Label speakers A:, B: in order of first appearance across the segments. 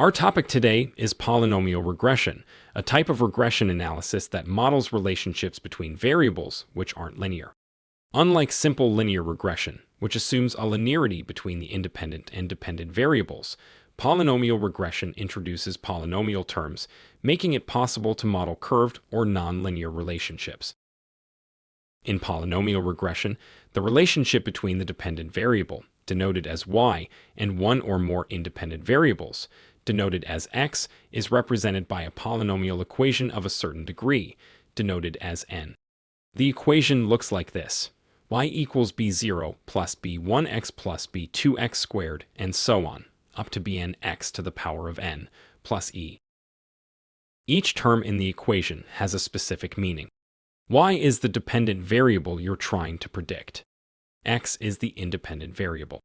A: Our topic today is polynomial regression, a type of regression analysis that models relationships between variables which aren't linear. Unlike simple linear regression, which assumes a linearity between the independent and dependent variables, polynomial regression introduces polynomial terms, making it possible to model curved or nonlinear relationships. In polynomial regression, the relationship between the dependent variable, denoted as y, and one or more independent variables, denoted as x, is represented by a polynomial equation of a certain degree, denoted as n. The equation looks like this: y equals b0 plus b1x plus b2x squared, and so on, up to bn x to the power of n plus e. Each term in the equation has a specific meaning. Y is the dependent variable you're trying to predict. X is the independent variable.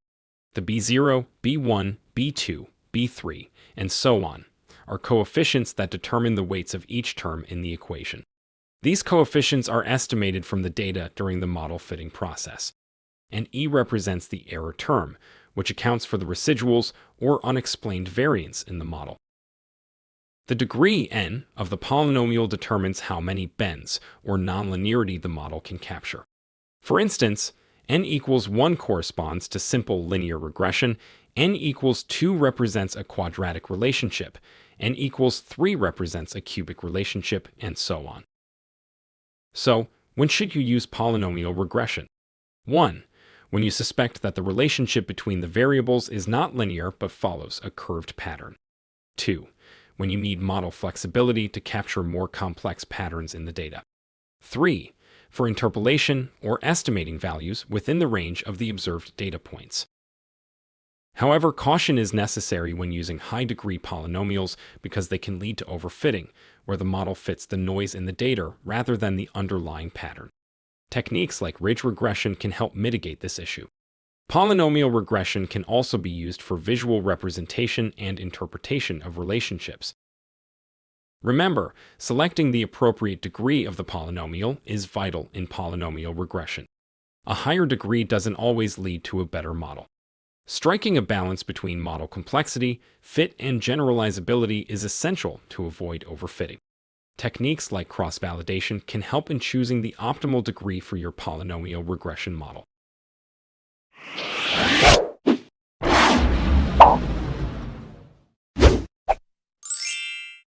A: The b0, b1, b2, b3, and so on are coefficients that determine the weights of each term in the equation. These coefficients are estimated from the data during the model fitting process. And E represents the error term, which accounts for the residuals or unexplained variance in the model. The degree n of the polynomial determines how many bends or nonlinearity the model can capture. For instance, n equals 1 corresponds to simple linear regression, n equals 2 represents a quadratic relationship, n equals 3 represents a cubic relationship, and so on. So, when should you use polynomial regression? 1. When you suspect that the relationship between the variables is not linear but follows a curved pattern. 2. When you need model flexibility to capture more complex patterns in the data. 3. For interpolation or estimating values within the range of the observed data points. However, caution is necessary when using high-degree polynomials because they can lead to overfitting, where the model fits the noise in the data rather than the underlying pattern. Techniques like ridge regression can help mitigate this issue. Polynomial regression can also be used for visual representation and interpretation of relationships. Remember, selecting the appropriate degree of the polynomial is vital in polynomial regression. A higher degree doesn't always lead to a better model. Striking a balance between model complexity, fit, and generalizability is essential to avoid overfitting. Techniques like cross-validation can help in choosing the optimal degree for your polynomial regression model.